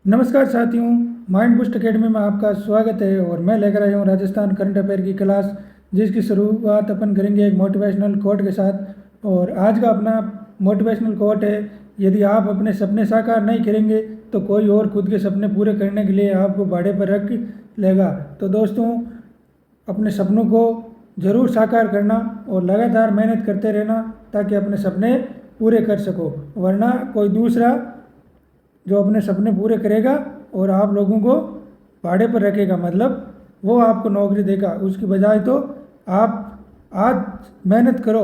नमस्कार साथियों, mind boost academy में आपका स्वागत है। और मैं लेकर आया हूँ राजस्थान करंट अफेयर की क्लास, जिसकी शुरुआत अपन करेंगे एक मोटिवेशनल कोट के साथ। और आज का अपना मोटिवेशनल कोट है, यदि आप अपने सपने साकार नहीं करेंगे तो कोई और खुद के सपने पूरे करने के लिए आपको भाड़े पर रख लेगा। तो दोस्तों, अपने सपनों को ज़रूर साकार करना और लगातार मेहनत करते रहना ताकि अपने सपने पूरे कर सको, वरना कोई दूसरा जो अपने सपने पूरे करेगा और आप लोगों को भाड़े पर रखेगा, मतलब वो आपको नौकरी देगा। उसकी बजाय तो आप आज मेहनत करो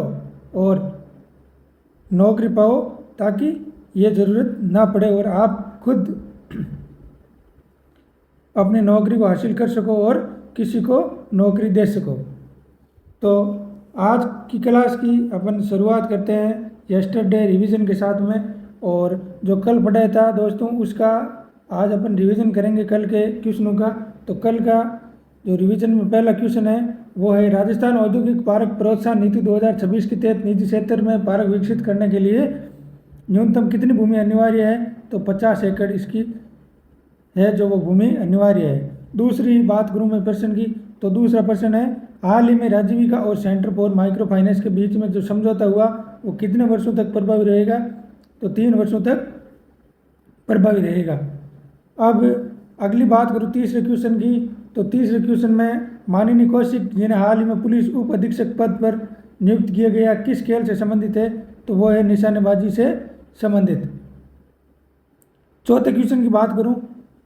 और नौकरी पाओ ताकि ये ज़रूरत ना पड़े और आप खुद अपनी नौकरी को हासिल कर सको और किसी को नौकरी दे सको। तो आज की क्लास की अपन शुरुआत करते हैं यस्टरडे रिवीजन के साथ में। और जो कल पढ़ाया था दोस्तों, उसका आज अपन रिवीजन करेंगे कल के क्वेश्चनों का। तो कल का जो रिवीजन में पहला क्वेश्चन है वो है, राजस्थान औद्योगिक पार्क प्रोत्साहन नीति 2026 के तहत निजी क्षेत्र में पार्क विकसित करने के लिए न्यूनतम कितनी भूमि अनिवार्य है? तो 50 एकड़ इसकी है जो वो भूमि अनिवार्य है। दूसरी बात करूँ मैं प्रश्न की, तो दूसरा प्रश्न है, हाल ही में राजीविका और सेंटर फॉर माइक्रो फाइनेंस के बीच में जो समझौता हुआ वो कितने वर्षों तक प्रभावी रहेगा? तो 3 वर्षों तक प्रभावी रहेगा। अब अगली बात करूँ तीसरे क्वेश्चन की, तो तीसरे क्वेश्चन में माननीय कौशिक जिन्हें हाल ही में पुलिस उप अधीक्षक पद पर नियुक्त किया गया किस खेल से संबंधित है? तो वो है निशानेबाजी से संबंधित। चौथे क्वेश्चन की बात करूँ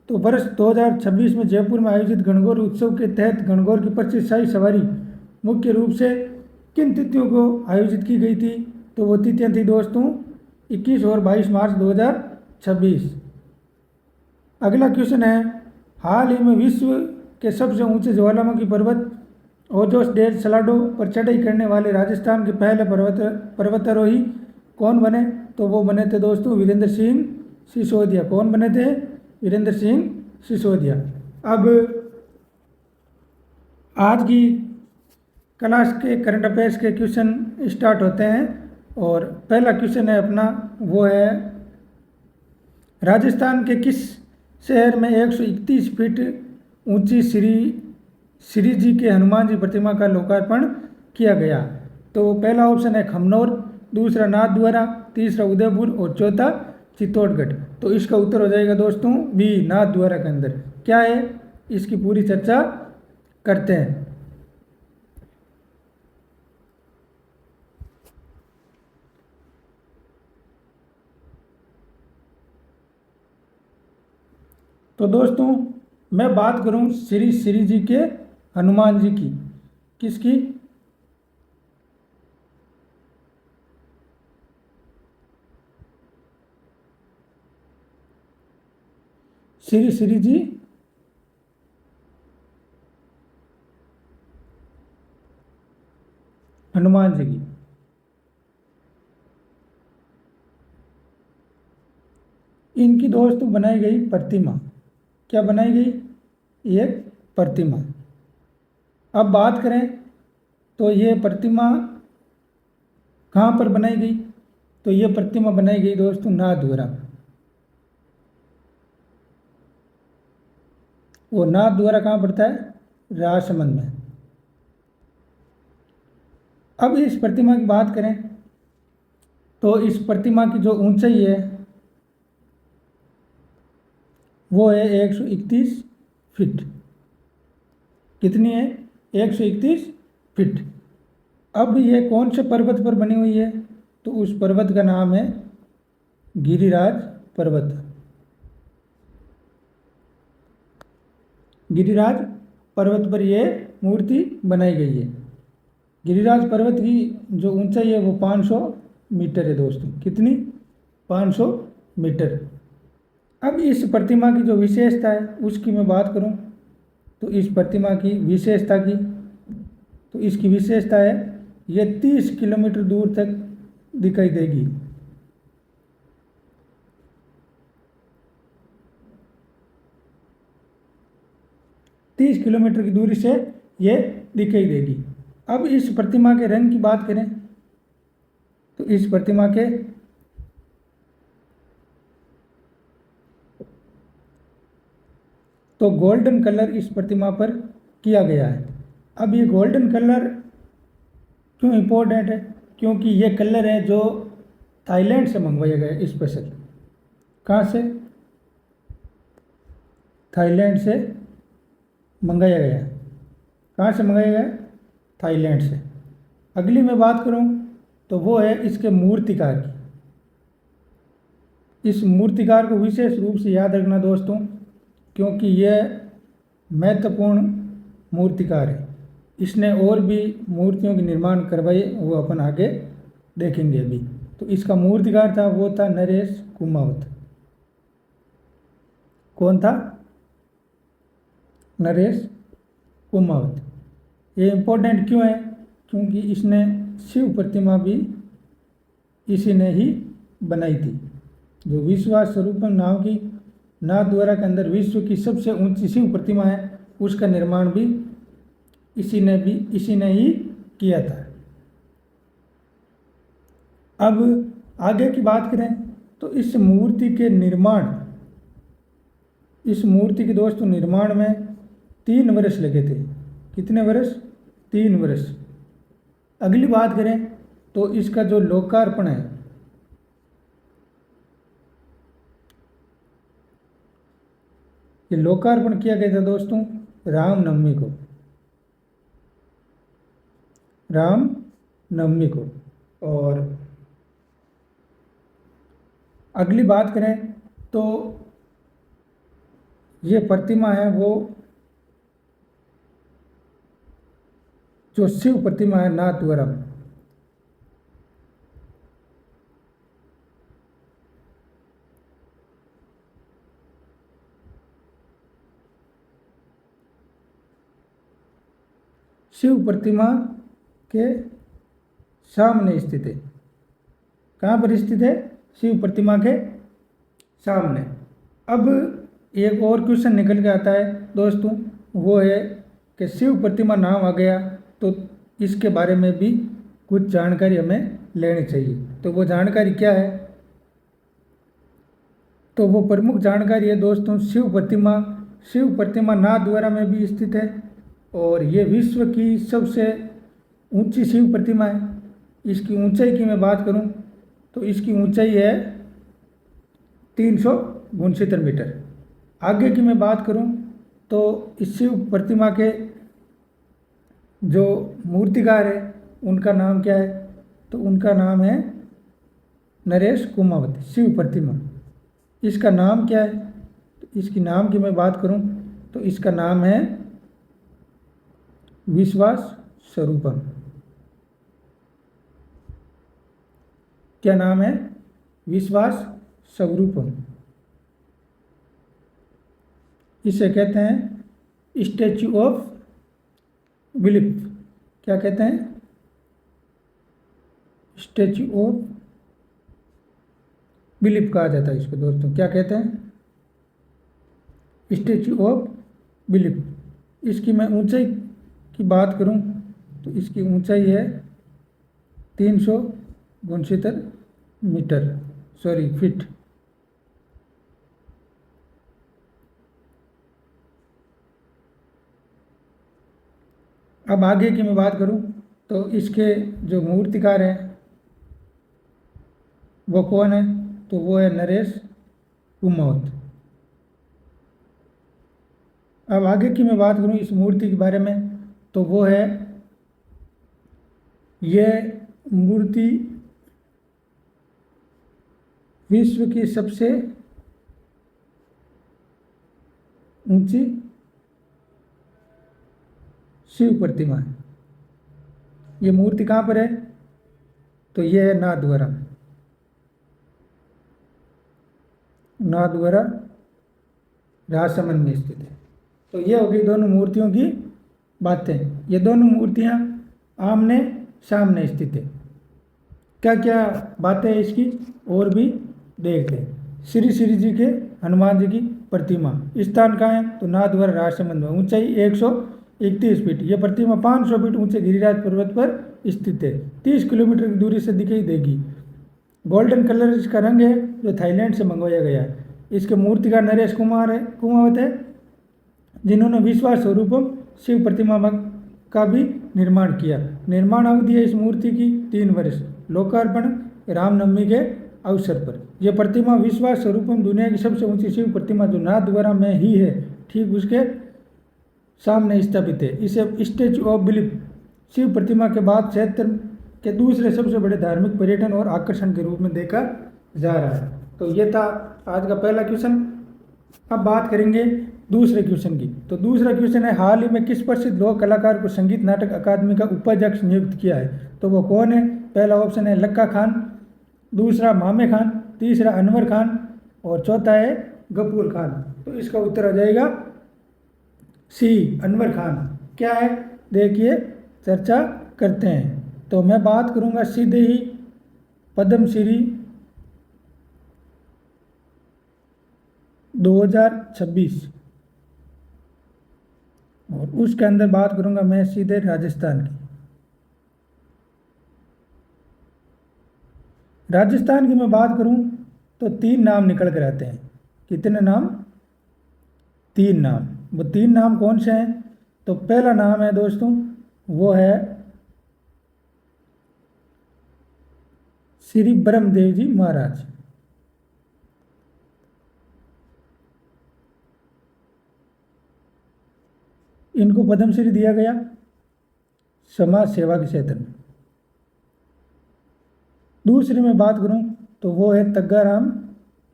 तो वर्ष 2026 में जयपुर में आयोजित गणगौर उत्सव के तहत गणगौर की 25 शाही सवारी मुख्य रूप से किन तिथियों को आयोजित की गई थी? तो वो तिथियाँ थी दोस्तों 21 और 22 मार्च 2026। अगला क्वेश्चन है, हाल ही में विश्व के सबसे ऊंचे ज्वालामुखी पर्वत ओजोस डेल सलाडो पर चढ़ाई करने वाले राजस्थान के पहले पर्वतारोही कौन बने? तो वो बने थे दोस्तों वीरेंद्र सिंह सिसोदिया। कौन बने थे? वीरेंद्र सिंह सिसोदिया। अब आज की क्लास के करंट अफेयर्स के क्वेश्चन स्टार्ट होते हैं। और पहला क्वेश्चन है अपना, वो है, राजस्थान के किस शहर में 131 फीट ऊंची श्री जी के हनुमान जी प्रतिमा का लोकार्पण किया गया? तो पहला ऑप्शन है खमनौर, दूसरा नाथद्वारा, तीसरा उदयपुर और चौथा चित्तौड़गढ़। तो इसका उत्तर हो जाएगा दोस्तों बी, नाथद्वारा के अंदर। क्या है इसकी पूरी चर्चा करते हैं। तो दोस्तों, मैं बात करूं श्री जी के हनुमान जी की, किसकी? श्री जी हनुमान जी की। इनकी दोस्त बनाई गई प्रतिमा, क्या बनाई गई? एक प्रतिमा। अब बात करें तो ये प्रतिमा कहाँ पर बनाई गई? तो ये प्रतिमा बनाई गई दोस्तों नाथद्वारा। वो नाथद्वारा कहाँ पड़ता है? राजसमंद में। अब इस प्रतिमा की बात करें तो इस प्रतिमा की जो ऊंचाई है वो है 131 फीट। कितनी है? 131 फीट। अब ये कौन से पर्वत पर बनी हुई है? तो उस पर्वत का नाम है गिरिराज पर्वत। गिरिराज पर्वत पर यह मूर्ति बनाई गई है। गिरिराज पर्वत की जो ऊंचाई है वो 500 मीटर है दोस्तों। कितनी? 500 मीटर। अब इस प्रतिमा की जो विशेषता है उसकी मैं बात करूं तो इस प्रतिमा की विशेषता की, तो इसकी विशेषता है ये 30 किलोमीटर दूर तक दिखाई देगी। तीस किलोमीटर की दूरी से ये दिखाई देगी। अब इस प्रतिमा के रंग की बात करें तो इस प्रतिमा के तो गोल्डन कलर इस प्रतिमा पर किया गया है। अब ये गोल्डन कलर क्यों इम्पोर्टेंट है? क्योंकि ये कलर है जो थाईलैंड से मंगवाया गया है स्पेशल। कहाँ से? थाईलैंड से मंगाया गया है। कहाँ से मंगाया गया है? थाईलैंड से। अगली मैं बात करूँ तो वो है इसके मूर्तिकार की। इस मूर्तिकार को विशेष रूप से याद रखना दोस्तों, क्योंकि यह महत्वपूर्ण मूर्तिकार है। इसने और भी मूर्तियों के निर्माण करवाए, वो अपन आगे देखेंगे अभी। तो इसका मूर्तिकार था, वो था नरेश कुमावत। कौन था? नरेश कुमावत। ये इम्पोर्टेंट क्यों है? क्योंकि इसने शिव प्रतिमा भी इसी ने ही बनाई थी। जो विश्वास स्वरूपम नाम की नाथद्वारा के अंदर विश्व की सबसे ऊंची शिव प्रतिमा है, उसका निर्माण भी इसी ने ही किया था। अब आगे की बात करें तो इस मूर्ति के दोस्तों निर्माण में 3 वर्ष लगे थे। कितने वर्ष? 3 वर्ष। अगली बात करें तो इसका जो लोकार्पण है, ये लोकार्पण किया गया था दोस्तों रामनवमी को। और अगली बात करें तो ये प्रतिमा है, वो जो शिव प्रतिमा है नाथद्वारा, शिव प्रतिमा के सामने स्थित है। कहाँ पर स्थित है? शिव प्रतिमा के सामने। अब एक और क्वेश्चन निकल के आता है दोस्तों, वो है कि शिव प्रतिमा नाम आ गया तो इसके बारे में भी कुछ जानकारी हमें लेनी चाहिए। तो वो जानकारी क्या है? तो वो प्रमुख जानकारी है दोस्तों, शिव प्रतिमा नाथद्वारा में भी स्थित है और ये विश्व की सबसे ऊंची शिव प्रतिमा है। इसकी ऊंचाई की मैं बात करूं तो इसकी ऊंचाई है 369 मीटर। आगे की मैं बात करूं तो इस शिव प्रतिमा के जो मूर्तिकार है उनका नाम क्या है? तो उनका नाम है नरेश कुमावत। शिव प्रतिमा, इसका नाम क्या है? तो इसकी नाम की मैं बात करूं तो इसका नाम है विश्वास स्वरूपम। क्या नाम है? विश्वास स्वरूपम। इसे कहते हैं स्टैच्यू ऑफ बिलीफ। क्या कहते हैं? स्टैच्यू ऑफ बिलीफ कहा जाता है इसको दोस्तों। क्या कहते हैं? Statue of belief. इसकी मैं ऊंचाई की बात करूं तो इसकी ऊंचाई है 369 फीट। अब आगे की मैं बात करूं तो इसके जो मूर्तिकार हैं वो कौन है? तो वो है नरेश कुमावत। अब आगे की मैं बात करूं इस मूर्ति के बारे में तो वो है, यह मूर्ति विश्व की सबसे ऊंची शिव प्रतिमा है। ये मूर्ति कहाँ पर है? तो ये है नाथद्वारा राजसमंद में स्थित है। तो ये हो गई दोनों मूर्तियों की बातें। ये दोनों मूर्तियाँ आमने सामने स्थित है। क्या क्या बातें हैं इसकी और भी देखते हैं। श्री जी के हनुमान जी की प्रतिमा स्थान कहाँ है? तो नाथद्वारा राजसमंद में। ऊंचाई 131 फीट। यह प्रतिमा 500 फीट ऊंचे गिरिराज पर्वत पर स्थित है। 30 किलोमीटर की दूरी से दिखाई देगी। गोल्डन कलर इसका रंग है जो थाईलैंड से मंगवाया गया है। इसके मूर्तिकार नरेश कुमावत है। जिन्होंने विश्वास स्वरूपम शिव प्रतिमा का भी निर्माण किया। निर्माण अवधि है इस मूर्ति की 3 वर्ष। लोकार्पण रामनवमी के अवसर पर। यह प्रतिमा विश्वास स्वरूपम दुनिया की सबसे ऊंची शिव प्रतिमा जो नाथद्वारा में ही है, ठीक उसके सामने स्थापित है। इसे स्टैचू ऑफ बिलीफ शिव प्रतिमा के बाद क्षेत्र के दूसरे सबसे बड़े धार्मिक पर्यटन और आकर्षण के रूप में देखा जा रहा है। तो ये था आज का पहला क्वेश्चन। अब बात करेंगे दूसरे क्वेश्चन की। तो दूसरा क्वेश्चन है, हाल ही में किस प्रसिद्ध लोक कलाकार को संगीत नाटक अकादमी का उपाध्यक्ष नियुक्त किया है? तो वो कौन है? पहला ऑप्शन है लक्का खान, दूसरा मामे खान, तीसरा अनवर खान और चौथा है गफूर खान। तो इसका उत्तर आ जाएगा सी, अनवर खान। क्या है देखिए, चर्चा करते हैं। तो मैं बात करूंगा सीधे ही पद्मश्री 2026 और उसके अंदर बात करूंगा मैं सीधे राजस्थान की। राजस्थान की मैं बात करूं तो 3 नाम निकल कर आते हैं। कितने नाम? 3 नाम। वो 3 नाम कौन से हैं? तो पहला नाम है दोस्तों, वो है श्री ब्रह्मदेव जी महाराज। इनको पद्मश्री दिया गया समाज सेवा के क्षेत्र में। दूसरी में बात करूं तो वो है तग्गाराम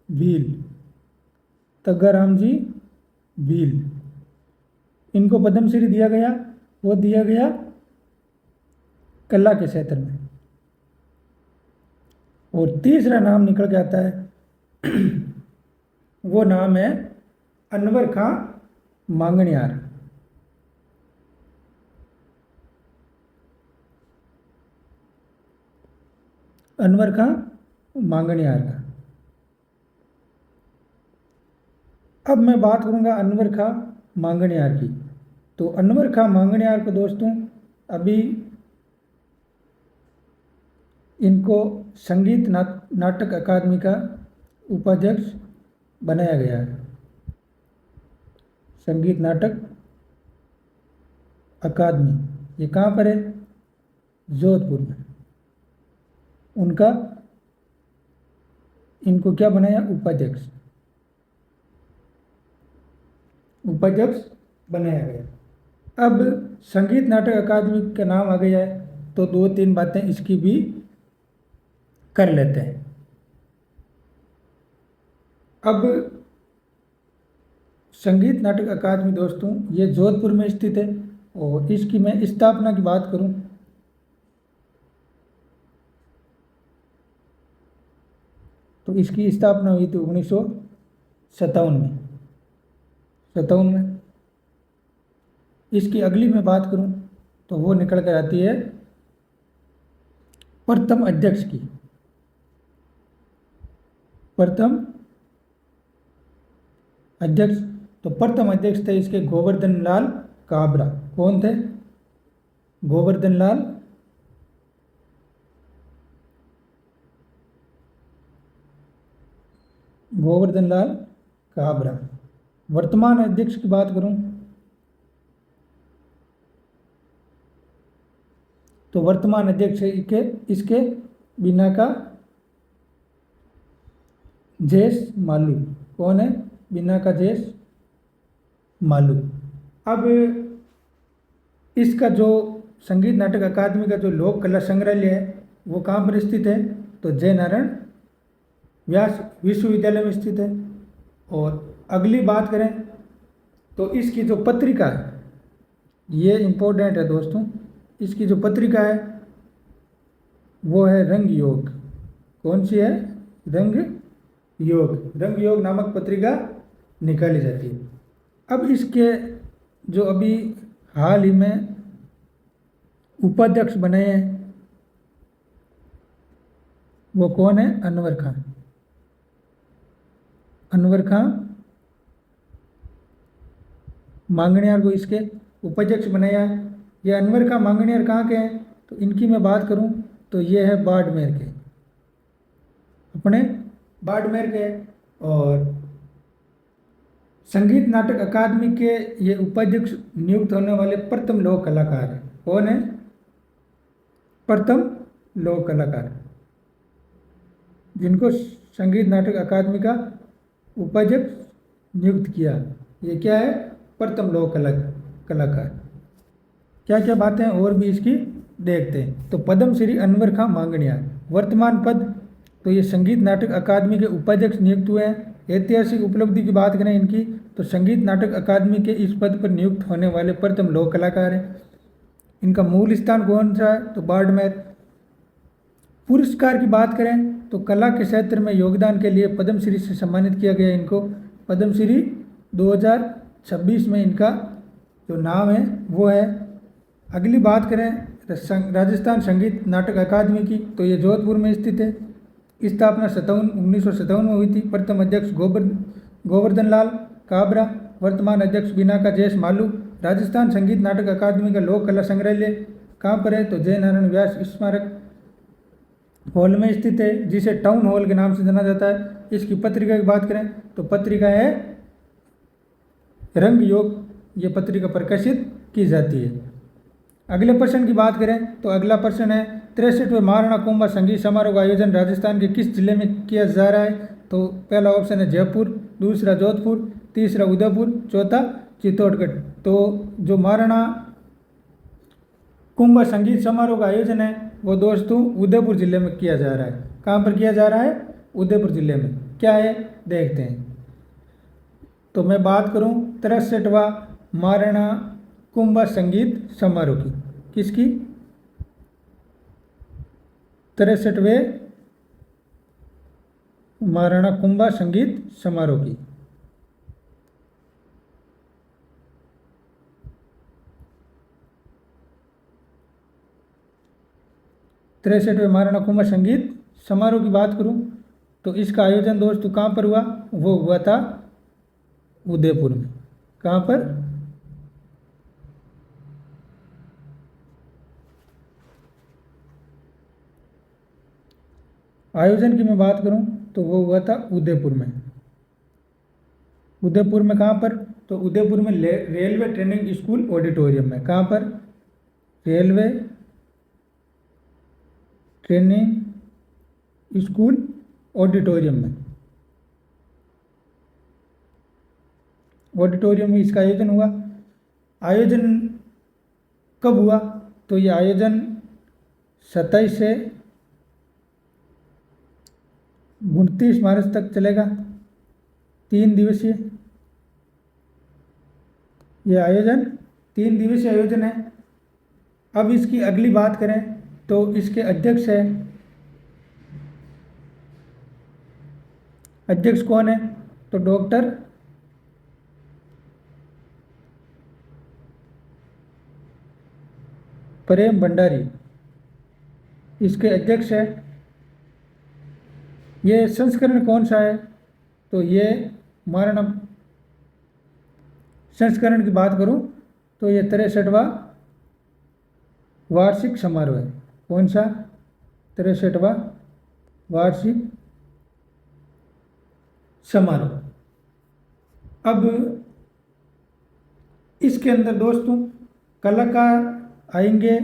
भील, तग्गाराम जी भील। इनको पद्मश्री दिया गया, वो दिया गया कला के क्षेत्र में। और तीसरा नाम निकल के आता है वो नाम है अनवर खां मांगणियार। अनवर खां मांगणियार का। अब मैं बात करूंगा अनवर खां मांगणियार की। तो अनवर खां मांगणियार को दोस्तों अभी इनको संगीत नाटक अकादमी का उपाध्यक्ष बनाया गया है। संगीत नाटक अकादमी, ये कहाँ पर है? जोधपुर में। उनका इनको क्या बनाया? उपाध्यक्ष, उपाध्यक्ष बनाया गया। अब संगीत नाटक अकादमी का नाम आ गया है तो 2-3 बातें इसकी भी कर लेते हैं। अब संगीत नाटक अकादमी दोस्तों ये जोधपुर में स्थित है और इसकी मैं स्थापना की बात करूं तो इसकी स्थापना हुई थी 1957 में। 57 में। इसकी अगली मैं बात करूं तो वो निकल कर आती है प्रथम अध्यक्ष की। प्रथम अध्यक्ष, तो प्रथम अध्यक्ष थे इसके गोवर्धन लाल काबरा। कौन थे? गोवर्धन लाल काबरा। वर्तमान अध्यक्ष की बात करूं तो वर्तमान अध्यक्ष इसके बिना का जयेश मालू। कौन है? बिना का जयेश मालू। अब इसका जो संगीत नाटक अकादमी का जो लोक कला संग्रहालय है वो कहाँ पर स्थित है? तो जय नारायण व्यास विश्वविद्यालय में स्थित है। और अगली बात करें तो इसकी जो पत्रिका है, ये इम्पोर्टेंट है दोस्तों, इसकी जो पत्रिका है वो है रंग योग। कौन सी है? रंग योग। रंग योग नामक पत्रिका निकाली जाती है। अब इसके जो अभी हाल ही में उपाध्यक्ष बने हैं वो कौन है? अनवर खां। अनवर खां मांगणियार को इसके उपाध्यक्ष बनाया है। ये अनवर खां मांगणियार कहाँ के हैं? तो इनकी मैं बात करूं तो ये है बाड़मेर के, अपने बाड़मेर के। और संगीत नाटक अकादमी के ये उपाध्यक्ष नियुक्त होने वाले प्रथम लोक कलाकार हैं। कौन है? प्रथम लोक कलाकार जिनको संगीत नाटक अकादमी का उपाध्यक्ष नियुक्त किया, ये क्या है? प्रथम लोक कलाकार। क्या क्या बातें और भी इसकी देखते हैं। तो पद्मश्री अनवर खां मांगणिया, वर्तमान पद, तो ये संगीत नाटक अकादमी के उपाध्यक्ष नियुक्त हुए हैं। ऐतिहासिक उपलब्धि की बात करें इनकी, तो संगीत नाटक अकादमी के इस पद पर नियुक्त होने वाले प्रथम लोक कलाकार हैं। इनका मूल स्थान कौन सा है? तो बाड़मेर। पुरस्कार की बात करें तो कला के क्षेत्र में योगदान के लिए पद्मश्री से सम्मानित किया गया इनको। पद्मश्री 2026 में इनका जो नाम है वो है। अगली बात करें राजस्थान संगीत नाटक अकादमी की, तो ये जोधपुर में स्थित है। स्थापना 1957 में हुई थी। प्रथम अध्यक्ष गोवर्धन लाल काबरा, वर्तमान अध्यक्ष बिनाका जयेश मालू। राजस्थान संगीत नाटक अकादमी का लोक कला संग्रहालय कहाँ पर है? तो जय नारायण व्यास स्मारक हॉल में स्थित है, जिसे टाउन हॉल के नाम से जाना जाता है। इसकी पत्रिका की बात करें तो पत्रिका है रंग योग, ये पत्रिका प्रकाशित की जाती है। अगले प्रश्न की बात करें तो अगला प्रश्न है 63वें महाराणा कुंभा संगीत समारोह का आयोजन राजस्थान के किस जिले में किया जा रहा है? तो पहला ऑप्शन है जयपुर, दूसरा जोधपुर, तीसरा उदयपुर, चौथा चित्तौड़गढ़। तो जो महाराणा कुंभा संगीत समारोह का आयोजन है वो दोस्तों उदयपुर जिले में किया जा रहा है। कहाँ पर किया जा रहा है? उदयपुर जिले में। क्या है देखते हैं। तो मैं बात करूं 63वां महाराणा कुंभा संगीत समारोह की, किसकी? 63वें महाराणा कुंभा संगीत समारोह की। तिरसठवें महाराणा कुंभा संगीत समारोह की बात करूं तो इसका आयोजन दोस्तों कहाँ पर हुआ? वो हुआ था उदयपुर में। कहाँ पर? आयोजन की मैं बात करूं तो वो हुआ था उदयपुर में। उदयपुर में कहाँ पर? तो उदयपुर में रेलवे ट्रेनिंग स्कूल ऑडिटोरियम में। कहाँ पर? रेलवे ट्रेनिंग स्कूल ऑडिटोरियम में। ऑडिटोरियम में इसका आयोजन हुआ। आयोजन कब हुआ? तो ये आयोजन 27 से 29 मार्च तक चलेगा, 3 दिवसीय ये आयोजन, 3 दिवसीय आयोजन है। अब इसकी अगली बात करें तो इसके अध्यक्ष है, अध्यक्ष कौन है? तो डॉक्टर प्रेम भंडारी इसके अध्यक्ष है। ये संस्करण कौन सा है? तो ये महाराणा संस्करण की बात करूं तो ये 63वां वार्षिक समारोह है। कौन सा? 63वां वार्षिक समारोह। अब इसके अंदर दोस्तों कलाकार आएंगे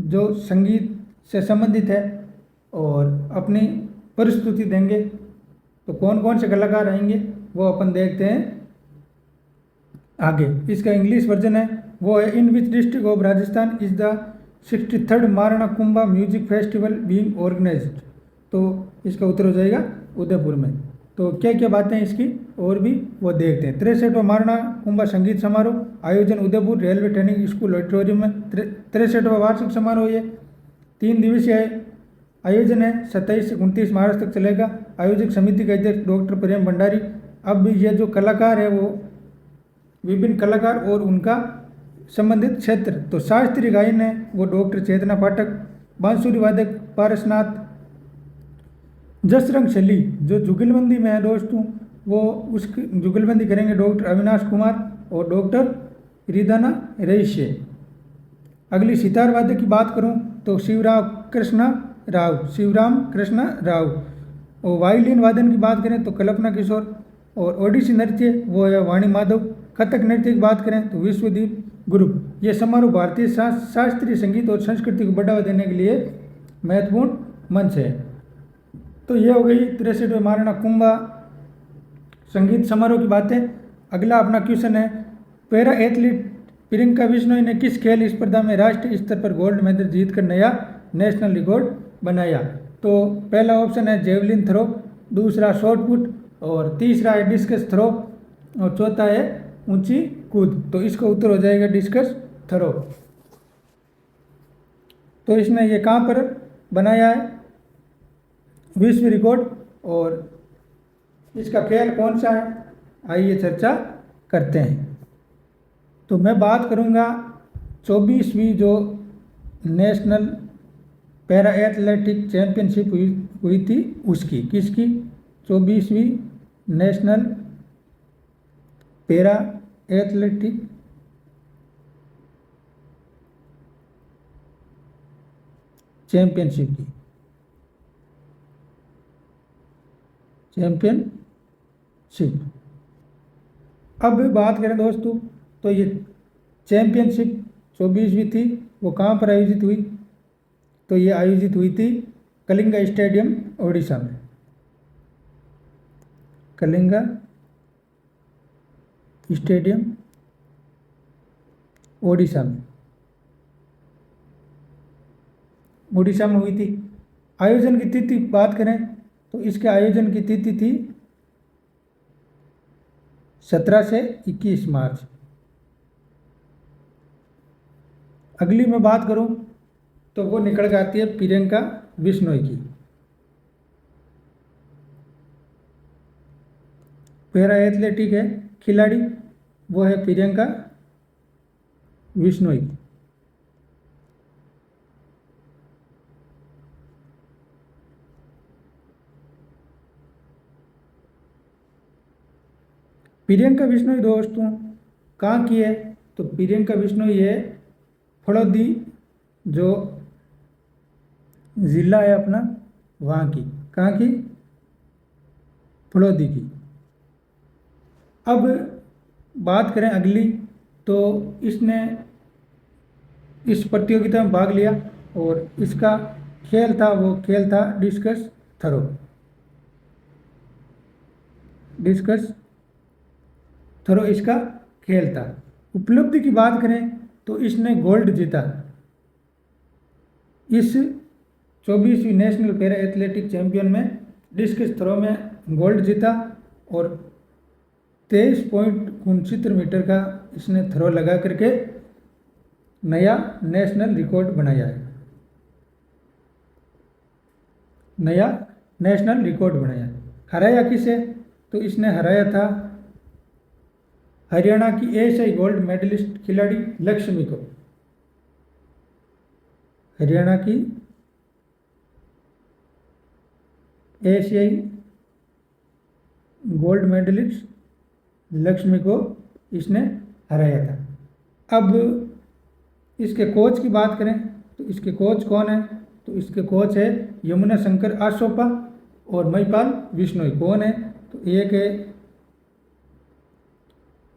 जो संगीत से संबंधित है और अपनी प्रस्तुति देंगे। तो कौन कौन से कलाकार आएंगे वो अपन देखते हैं आगे। इसका इंग्लिश वर्जन है वो है in which district of Rajasthan is the 63rd Maharana Kumbha music festival being organised. तो इसका उत्तर हो जाएगा उदयपुर में। तो क्या क्या बातें इसकी और भी वो देखते हैं। 63वां महाराणा कुंभा संगीत समारोह आयोजन Udaipur railway training school auditorium में। 63वां वार्षिक समारोह ये 3 दिवसीय आयोजन है, 27 से 29 मार्च तक चलेगा। आयोजक समिति के अध्यक्ष डॉक्टर प्रेम भंडारी। अब ये जो कलाकार है वो विभिन्न कलाकार और उनका संबंधित क्षेत्र। तो शास्त्रीय गायन है वो डॉक्टर चेतना पाठक, बांसुरी वादक पारसनाथ, जसरंग शैली जो जुगलबंदी में है दोस्तों वो उसकी जुगलबंदी करेंगे डॉक्टर अविनाश कुमार और डॉक्टर रिदाना रईशे। अगली सितार वादक की बात करूं तो शिवराम कृष्ण राव और वायलिन वादन की बात करें तो कल्पना किशोर और ओडिसी नृत्य वो है वाणी माधव। कथक नृत्य की बात करें तो विश्वदीप ग्रुप। ये समारोह भारतीय शास्त्रीय संगीत और संस्कृति को बढ़ावा देने के लिए महत्वपूर्ण मंच है। तो ये हो गई 63वें महाराणा कुंभा संगीत समारोह की बातें। अगला अपना क्वेश्चन है, पैरा एथलीट प्रियंका बिश्नोई ने किस खेल स्पर्धा में राष्ट्रीय स्तर पर गोल्ड मेडल जीतकर नया नेशनल रिकॉर्ड बनाया? तो पहला ऑप्शन है जेवलिन थ्रो, दूसरा शॉट पुट, और तीसरा है डिस्कस थ्रो, और चौथा है ऊंची कूद। तो इसका उत्तर हो जाएगा डिस्कस थ्रो। तो इसने ये कहाँ पर बनाया है विश्व रिकॉर्ड, और इसका खेल कौन सा है, आइए चर्चा करते हैं। तो मैं बात करूंगा 24वीं जो नेशनल पैरा एथलेटिक चैंपियनशिप हुई थी उसकी। किसकी? 24वीं नेशनल पैरा एथलेटिक चैंपियनशिप की अब बात करें दोस्तों, तो ये चैंपियनशिप 24वीं थी, वो कहाँ पर आयोजित हुई? तो ये आयोजित हुई थी कलिंगा स्टेडियम ओडिशा में। कलिंगा स्टेडियम ओडिशा में हुई थी। आयोजन की तिथि बात करें तो इसके आयोजन की तिथि थी 17 से 21 मार्च। अगली मैं बात करूं तो वो निकल के आती है प्रियंका बिश्नोई की। पैरा एथलेटिक है खिलाड़ी, वो है प्रियंका बिश्नोई। प्रियंका बिश्नोई दोस्तों कहाँ की है? तो प्रियंका बिश्नोई है फड़ौदी जो ज़िला है अपना, वहाँ की। कहाँ की? फड़ौदी की। अब बात करें अगली, तो इसने इस प्रतियोगिता में भाग लिया और इसका खेल था, वो खेल था डिस्कस थ्रो। डिस्कस थ्रो इसका खेल था। उपलब्धि की बात करें तो इसने गोल्ड जीता। इस 24वीं नेशनल पैरा एथलेटिक चैंपियन में डिस्कस थ्रो में गोल्ड जीता और 23.69 मीटर का इसने थ्रो लगा करके नया नेशनल रिकॉर्ड बनाया है। नया नेशनल रिकॉर्ड बनाया। हराया किसे? तो इसने हराया था हरियाणा की एशियाई गोल्ड मेडलिस्ट खिलाड़ी लक्ष्मी को। हरियाणा की एशियाई गोल्ड मेडलिस्ट लक्ष्मी को इसने हराया था। अब इसके कोच की बात करें तो इसके कोच कौन है? तो इसके कोच है यमुना शंकर आसोपा और महिपाल बिश्नोई। कौन है? तो एक है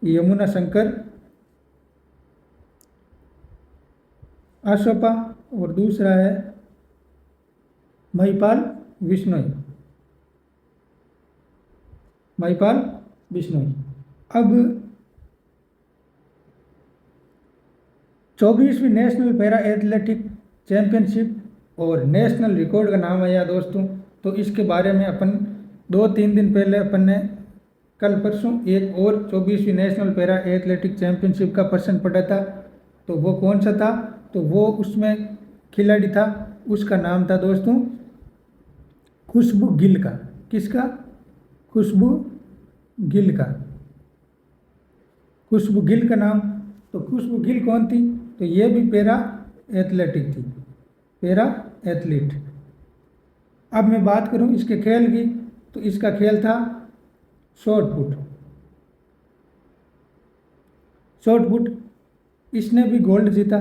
यमुना शंकर आसोपा और दूसरा है महिपाल बिश्नोई। अब 24वीं नेशनल पैरा एथलेटिक चैंपियनशिप और नेशनल रिकॉर्ड का नाम आया दोस्तों, तो इसके बारे में अपन 2-3 दिन पहले अपन ने कल परसों एक और 24वीं नेशनल पैरा एथलेटिक चैंपियनशिप का प्रश्न पढ़ा था। तो वो कौन सा था? तो वो उसमें खिलाड़ी था, उसका नाम था दोस्तों खुशबू गिल का। किसका? खुशबू गिल का। खुशबू गिल का नाम। तो खुशबू गिल कौन थी? तो ये भी पैरा एथलेटिक थी, पैरा एथलीट। अब मैं बात करूं इसके खेल की, तो इसका खेल था शॉट पुट। शॉट पुट इसने भी गोल्ड जीता।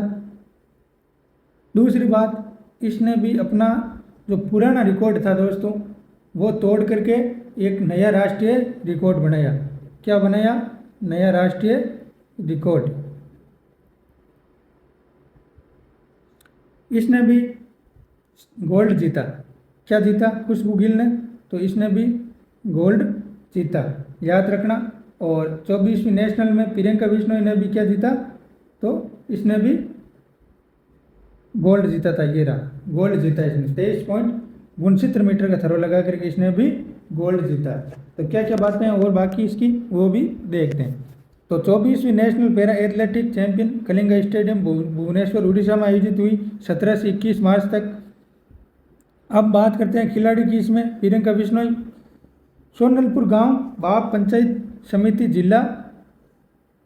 दूसरी बात, इसने भी अपना जो पुराना रिकॉर्ड था दोस्तों वो तोड़ करके एक नया राष्ट्रीय रिकॉर्ड बनाया। क्या बनाया? नया राष्ट्रीय रिकॉर्ड। इसने भी गोल्ड जीता। क्या जीता? खुशबू गिल ने, तो इसने भी गोल्ड जीता, याद रखना। और 24वीं नेशनल में प्रियंका बिश्नोई ने भी क्या जीता? तो इसने भी गोल्ड जीता था। ये रहा, गोल्ड जीता इसने, 23.69 मीटर का थ्रो लगा करके इसने भी गोल्ड जीता। तो क्या क्या बातें हैं और बाकी इसकी वो भी देखते हैं। तो 24वीं national para athletic champion Kalinga stadium Bhubaneswar Orissa में आयोजित हुई 17 से 21 मार्च तक। अब बात करते हैं खिलाड़ी की। इसमें प्रियंका बिश्नोई सोनलपुर गांव बाप पंचायत समिति जिला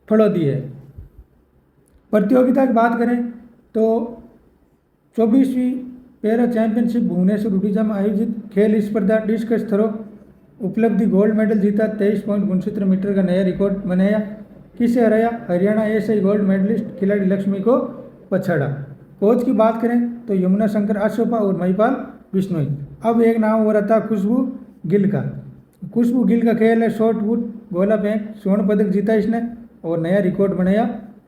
फड़ौदी है। प्रतियोगिता की बात करें तो 24वीं पैरा चैंपियनशिप भुवनेश्वर उड़ीसा में आयोजित खेल स्पर्धा डिस्कस थ्रो उपलब्धि गोल्ड मेडल जीता, 23.69 मीटर का नया रिकॉर्ड बनाया। किसे हराया? हरियाणा एशियाई गोल्ड मेडलिस्ट खिलाड़ी लक्ष्मी को पछाड़ा। कोच की बात करें तो यमुना शंकर आसोपा और महिपाल बिश्नोई। अब एक नाम हो रहा था खुशबू गिल का। खुशबू गिल का खेल है शॉर्ट पुट गोला फेंक, स्वर्ण पदक जीता इसने और नया रिकॉर्ड बनाया।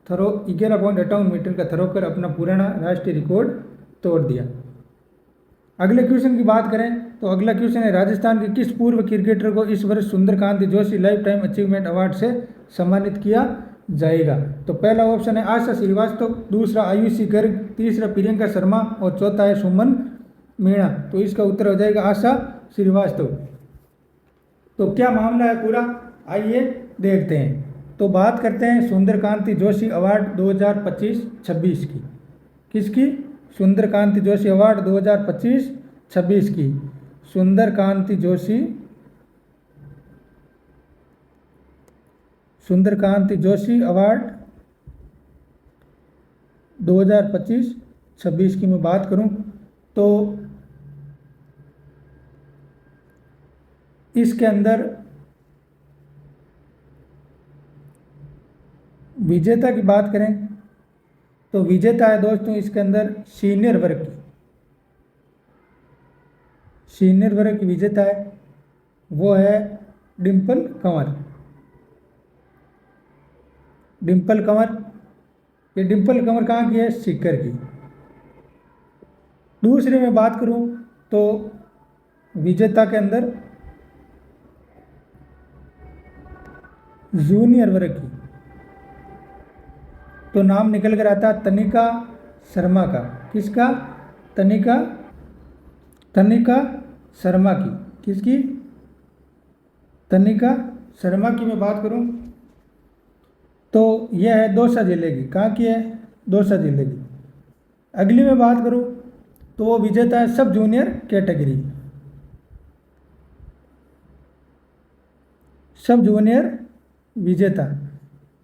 थ्रो 11.58 मीटर का थ्रो कर अपना पुराना राष्ट्रीय रिकॉर्ड तोड़ दिया। अगले क्वेश्चन की बात करें तो अगला क्वेश्चन है राजस्थान के किस पूर्व क्रिकेटर को इस वर्ष Sundarkant Joshi life time achievement award से सम्मानित किया जाएगा? तो पहला ऑप्शन है आशा श्रीवास्तव, दूसरा आयुषी गर्ग, तीसरा प्रियंका शर्मा और चौथा है सुमन मीणा। तो इसका उत्तर हो जाएगा आशा श्रीवास्तव। तो क्या मामला है पूरा, आइए देखते हैं। तो बात करते हैं सुंदरकांति जोशी अवार्ड 2025-26 की। किसकी? सुंदरकांति जोशी अवार्ड 2025-26 की। सुंदरकांति जोशी अवार्ड 2025-26 की मैं बात करूं तो इसके अंदर विजेता की बात करें तो विजेता है दोस्तों इसके अंदर सीनियर वर्ग की विजेता है, वो है डिम्पल कंवर। ये डिम्पल कंवर कहाँ की है? सीकर की। दूसरे में बात करूं तो विजेता के अंदर जूनियर वर्ग की तो नाम निकल कर आता तनिका शर्मा का। किसका? तनिका शर्मा की। किसकी? तनिका शर्मा की मैं बात करूं तो यह है दौसा जिले की। कहाँ की है? दौसा जिले की। अगली में बात करूं तो वो विजेता है सब जूनियर कैटेगरी, सब जूनियर विजेता।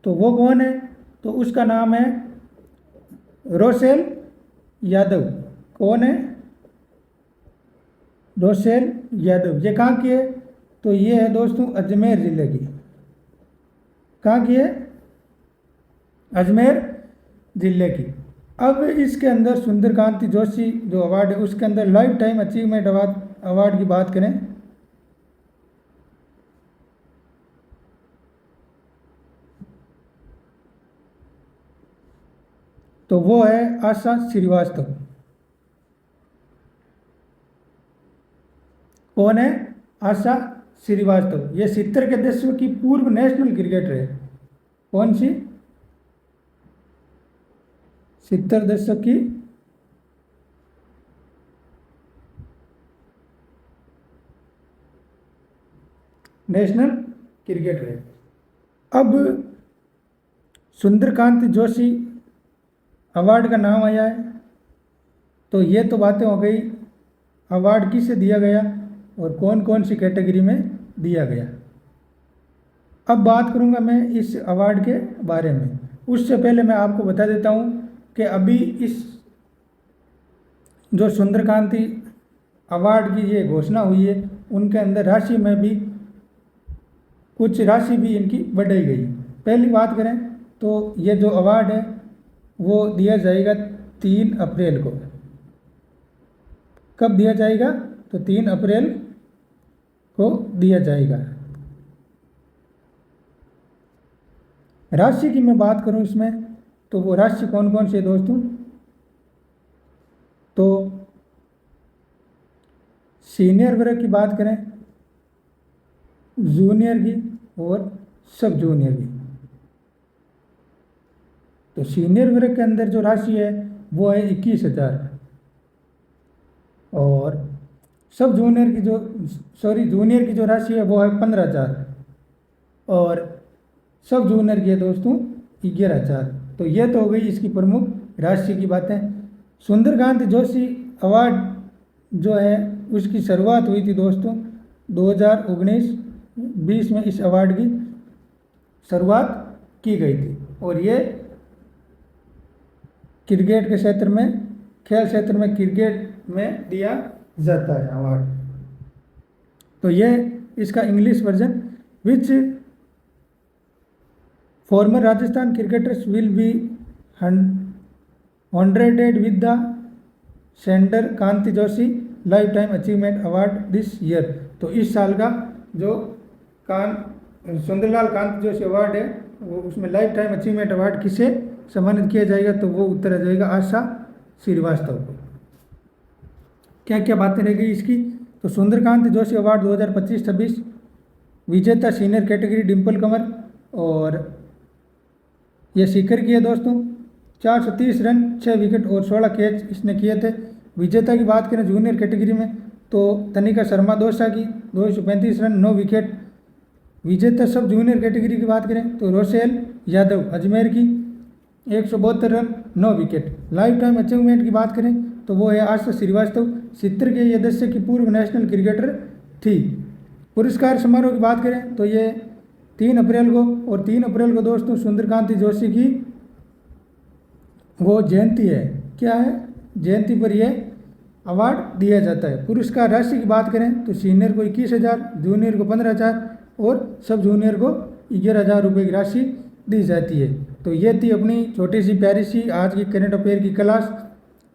तो वो कौन है? तो उसका नाम है रोसेल यादव। कौन है? रोसेल यादव। ये कहाँ की है? तो ये है दोस्तों अजमेर जिले की। कहाँ की है? अजमेर जिले की। अब इसके अंदर सुंदरकांति जोशी जो अवार्ड है उसके अंदर लाइफ टाइम अचीवमेंट अवार्ड की बात करें तो वो है आशा श्रीवास्तव। कौन है? आशा श्रीवास्तव। ये 70 के दशक की पूर्व नेशनल क्रिकेटर है। कौन सी? 70 दशक की नेशनल क्रिकेटर है। अब सुंदरकांत जोशी अवार्ड का नाम आया है तो ये तो बातें हो गई अवार्ड किसे दिया गया और कौन कौन सी कैटेगरी में दिया गया। अब बात करूंगा मैं इस अवार्ड के बारे में। उससे पहले मैं आपको बता देता हूं कि अभी इस जो सुंदरकांति अवार्ड की ये घोषणा हुई है उनके अंदर राशि में भी कुछ राशि भी इनकी बढ़ाई गई। पहली बात करें तो ये जो अवार्ड है वो दिया जाएगा 3 अप्रैल को। कब दिया जाएगा? तो 3 अप्रैल को दिया जाएगा। राशि की मैं बात करूं इसमें, तो वो राशि कौन कौन से दोस्तों, तो सीनियर वर्ग की बात करें, जूनियर की और सब जूनियर की। तो सीनियर वर्ग के अंदर जो राशि है वो है 21,000, और सब जूनियर की जो जूनियर की जो राशि है वो है 15,000, और सब जूनियर की है दोस्तों 11,000। तो ये तो हो गई इसकी प्रमुख राशि की बातें। सुंदरकांत जोशी अवार्ड जो है उसकी शुरुआत हुई थी दोस्तों 2019-20 में इस अवार्ड की शुरुआत की गई थी, और ये क्रिकेट के क्षेत्र में, खेल क्षेत्र में, क्रिकेट में दिया जाता है अवार्ड। तो ये इसका English version, which former Rajasthan cricketers will be honoured with the sender Kanti Joshi life time achievement award this year. तो इस साल का जो सुंदरलाल कांति जोशी अवार्ड है वो, उसमें लाइफ टाइम अचीवमेंट अवार्ड किसे सम्मानित किया जाएगा, तो वो उत्तर आ जाएगा आशा श्रीवास्तव को। क्या क्या बातें रह गई इसकी, तो सुंदरकांत जोशी अवार्ड 2025-26 विजेता सीनियर कैटेगरी डिम्पल कंवर, और ये सीकर की है दोस्तों। 430 रन, 6 विकेट और 16 कैच इसने किए थे। विजेता की बात करें जूनियर कैटेगरी में, तो तनिका शर्मा दौसा की 235 रन, 9 विकेट। विजेता सब जूनियर कैटेगरी की बात करें तो रोशेल यादव अजमेर की 172 run, 9 wicket. Life time achievement की बात करें तो वो है आशा श्रीवास्तव, 70 के ये दशक की पूर्व नेशनल क्रिकेटर थी। पुरस्कार समारोह की बात करें तो ये 3 अप्रैल को, और 3 अप्रैल को दोस्तों सुंदरकांति जोशी की वो जयंती है। क्या है, जयंती पर यह अवार्ड दिया जाता है। पुरस्कार राशि की बात करें तो सीनियर को 21,000, जूनियर को 15,000 और सब जूनियर को 11,000 रुपये की राशि दी जाती है। तो ये थी अपनी छोटी सी प्यारी सी आज की करंट अफेयर की क्लास।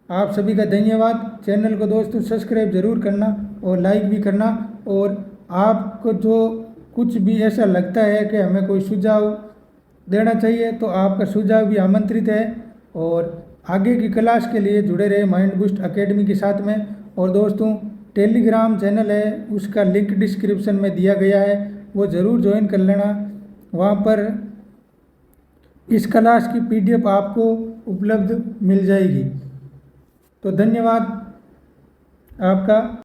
आप सभी का धन्यवाद। चैनल को दोस्तों सब्सक्राइब जरूर करना और लाइक भी करना, और आपको जो कुछ भी ऐसा लगता है कि हमें कोई सुझाव देना चाहिए तो आपका सुझाव भी आमंत्रित है। और आगे की क्लास के लिए जुड़े रहे माइंड बूस्ट एकेडमी के साथ में। और दोस्तों टेलीग्राम चैनल है उसका लिंक डिस्क्रिप्शन में दिया गया है, वो ज़रूर ज्वाइन कर लेना। वहाँ पर इस क्लास की PDF आपको उपलब्ध मिल जाएगी। तो धन्यवाद आपका।